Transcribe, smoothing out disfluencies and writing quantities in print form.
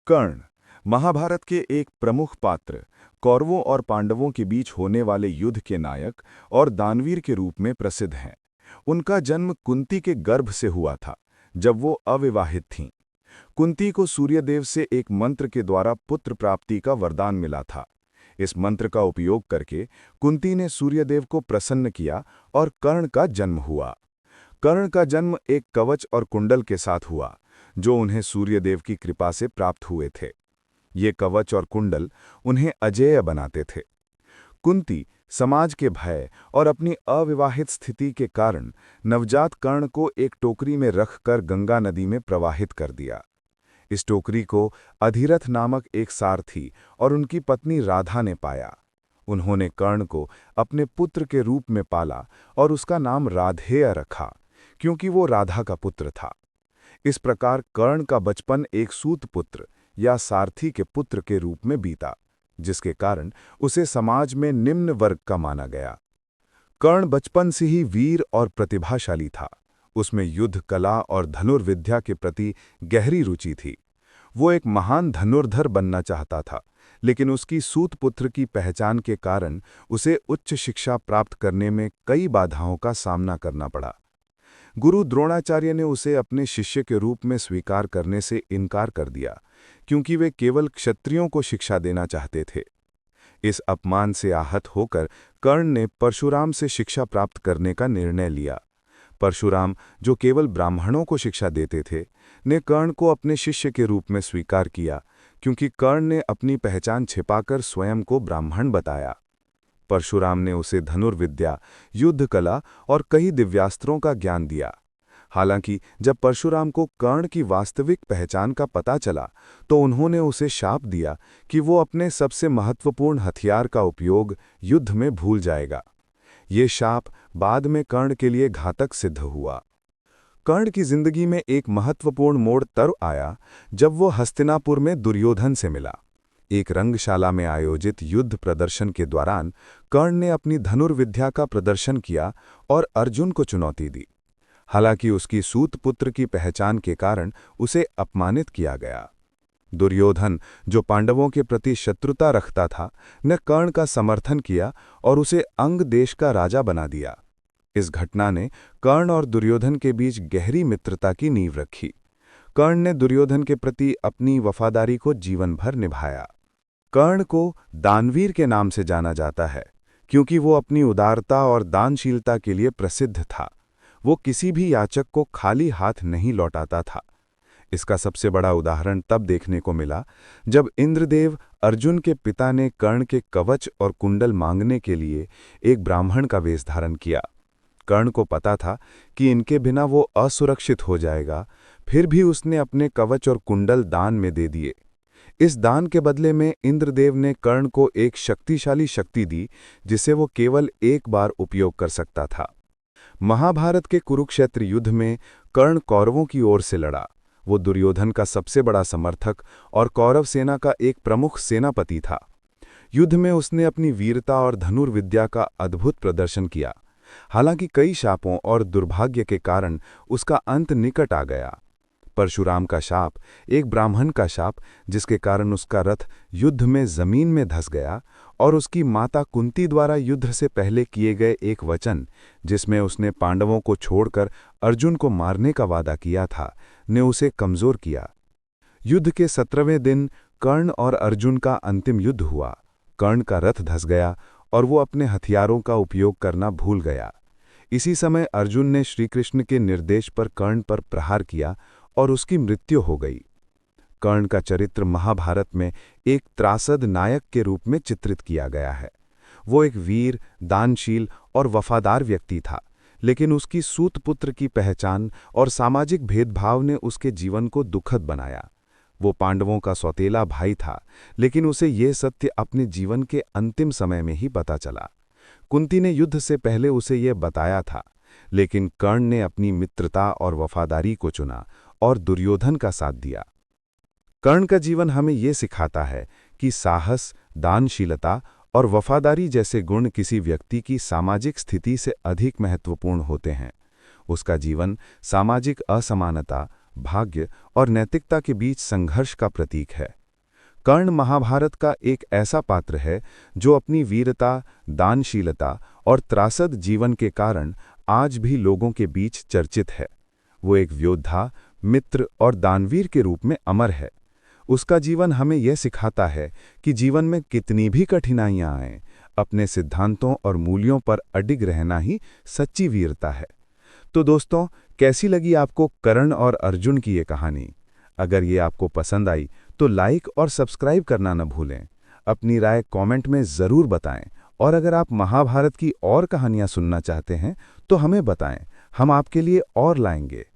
कर्ण महाभारत के एक प्रमुख पात्र, कौरवों और पांडवों के बीच होने वाले युद्ध के नायक और दानवीर के रूप में प्रसिद्ध हैं। उनका जन्म कुंती के गर्भ से हुआ था, जब वो अविवाहित थीं। कुंती को सूर्यदेव से एक मंत्र के द्वारा पुत्र प्राप्ति का वरदान मिला था। इस मंत्र का उपयोग करके कुंती ने सूर्यदेव को प्रसन्न किया और कर्ण का जन्म हुआ। कर्ण का जन्म एक कवच और कुंडल के साथ हुआ, जो उन्हें सूर्यदेव की कृपा से प्राप्त हुए थे। ये कवच और कुंडल उन्हें अजेय बनाते थे। कुंती समाज के भय और अपनी अविवाहित स्थिति के कारण नवजात कर्ण को एक टोकरी में रखकर गंगा नदी में प्रवाहित कर दिया। इस टोकरी को अधिरथ नामक एक सारथी और उनकी पत्नी राधा ने पाया। उन्होंने कर्ण को अपने पुत्र के रूप में पाला और उसका नाम राधेय रखा, क्योंकि वो राधा का पुत्र था। इस प्रकार कर्ण का बचपन एक सूत पुत्र या सारथी के पुत्र के रूप में बीता, जिसके कारण उसे समाज में निम्न वर्ग का माना गया। कर्ण बचपन से ही वीर और प्रतिभाशाली था। उसमें युद्ध कला और धनुर्विद्या के प्रति गहरी रुचि थी। वो एक महान धनुर्धर बनना चाहता था, लेकिन उसकी सूत पुत्र की पहचान के कारण उसे उच्च शिक्षा प्राप्त करने में कई बाधाओं का सामना करना पड़ा। गुरु द्रोणाचार्य ने उसे अपने शिष्य के रूप में स्वीकार करने से इनकार कर दिया, क्योंकि वे केवल क्षत्रियों को शिक्षा देना चाहते थे। इस अपमान से आहत होकर कर्ण ने परशुराम से शिक्षा प्राप्त करने का निर्णय लिया। परशुराम, जो केवल ब्राह्मणों को शिक्षा देते थे, ने कर्ण को अपने शिष्य के रूप में स्वीकार किया, क्योंकि कर्ण ने अपनी पहचान छिपाकर स्वयं को ब्राह्मण बताया। परशुराम ने उसे धनुर्विद्या, युद्ध कला और कई दिव्यास्त्रों का ज्ञान दिया। हालांकि जब परशुराम को कर्ण की वास्तविक पहचान का पता चला, तो उन्होंने उसे शाप दिया कि वो अपने सबसे महत्वपूर्ण हथियार का उपयोग युद्ध में भूल जाएगा। ये शाप बाद में कर्ण के लिए घातक सिद्ध हुआ। कर्ण की जिंदगी में एक महत्वपूर्ण मोड़ तब आया जब वो हस्तिनापुर में दुर्योधन से मिला। एक रंगशाला में आयोजित युद्ध प्रदर्शन के दौरान कर्ण ने अपनी धनुर्विद्या का प्रदर्शन किया और अर्जुन को चुनौती दी। हालांकि उसकी सूत पुत्र की पहचान के कारण उसे अपमानित किया गया। दुर्योधन, जो पांडवों के प्रति शत्रुता रखता था, ने कर्ण का समर्थन किया और उसे अंग देश का राजा बना दिया। इस घटना ने कर्ण और दुर्योधन के बीच गहरी मित्रता की नींव रखी। कर्ण ने दुर्योधन के प्रति अपनी वफादारी को जीवन भर निभाया। कर्ण को दानवीर के नाम से जाना जाता है, क्योंकि वो अपनी उदारता और दानशीलता के लिए प्रसिद्ध था। वो किसी भी याचक को खाली हाथ नहीं लौटाता था। इसका सबसे बड़ा उदाहरण तब देखने को मिला जब इंद्रदेव अर्जुन के पिता ने कर्ण के कवच और कुंडल मांगने के लिए एक ब्राह्मण का वेश धारण किया। कर्ण को पता था कि इनके बिना वो असुरक्षित हो जाएगा, फिर भी उसने अपने कवच और कुंडल दान में दे दिए। इस दान के बदले में इंद्रदेव ने कर्ण को एक शक्तिशाली शक्ति दी, जिसे वो केवल एक बार उपयोग कर सकता था। महाभारत के कुरुक्षेत्र युद्ध में कर्ण कौरवों की ओर से लड़ा। वो दुर्योधन का सबसे बड़ा समर्थक और कौरव सेना का एक प्रमुख सेनापति था। युद्ध में उसने अपनी वीरता और धनुर्विद्या का अद्भुत प्रदर्शन किया। हालांकि कई शापों और दुर्भाग्य के कारण उसका अंत निकट आ गया। परशुराम का शाप, एक ब्राह्मण का शाप, जिसके कारण उसका रथ युद्ध में जमीन में धंस गया, और उसकी माता कुंती द्वारा युद्ध से पहले किए गए एक वचन, जिसमें उसने पांडवों को छोड़कर अर्जुन को मारने का वादा किया था, ने उसे कमजोर किया। युद्ध के 17वें दिन कर्ण और अर्जुन का अंतिम युद्ध हुआ। कर्ण का रथ धंस गया और वो अपने हथियारों का उपयोग करना भूल गया। इसी समय अर्जुन ने श्रीकृष्ण के निर्देश पर कर्ण पर प्रहार किया और उसकी मृत्यु हो गई। कर्ण का चरित्र महाभारत में एक त्रासद नायक के रूप में चित्रित किया गया है। वो एक वीर, दानशील और वफादार व्यक्ति था, लेकिन उसकी सूत पुत्र की पहचान और सामाजिक भेदभाव ने उसके जीवन को दुखद बनाया। वो पांडवों का सौतेला भाई था, लेकिन उसे ये सत्य अपने जीवन के अंतिम समय में ही पता चला। कुंती ने युद्ध से पहले उसे ये बताया था, लेकिन कर्ण ने अपनी मित्रता और वफादारी को चुना और दुर्योधन का साथ दिया। कर्ण का जीवन हमें ये सिखाता है कि साहस, दानशीलता और वफादारी जैसे गुण किसी व्यक्ति की सामाजिक स्थिति से अधिक महत्वपूर्ण होते हैं। उसका जीवन सामाजिक असमानता, भाग्य और नैतिकता के बीच संघर्ष का प्रतीक है। कर्ण महाभारत का एक ऐसा पात्र है जो अपनी वीरता, दानशीलता और त्रासद जीवन के कारण आज भी लोगों के बीच चर्चित है। वो एक योद्धा, मित्र और दानवीर के रूप में अमर है। उसका जीवन हमें यह सिखाता है कि जीवन में कितनी भी कठिनाइयां आएं, अपने सिद्धांतों और मूल्यों पर अडिग रहना ही सच्ची वीरता है। तो दोस्तों, कैसी लगी आपको कर्ण और अर्जुन की ये कहानी? अगर ये आपको पसंद आई तो लाइक और सब्सक्राइब करना न भूलें। अपनी राय कमेंट में ज़रूर बताएं और अगर आप महाभारत की और कहानियां सुनना चाहते हैं तो हमें बताएं, हम आपके लिए और लाएंगे।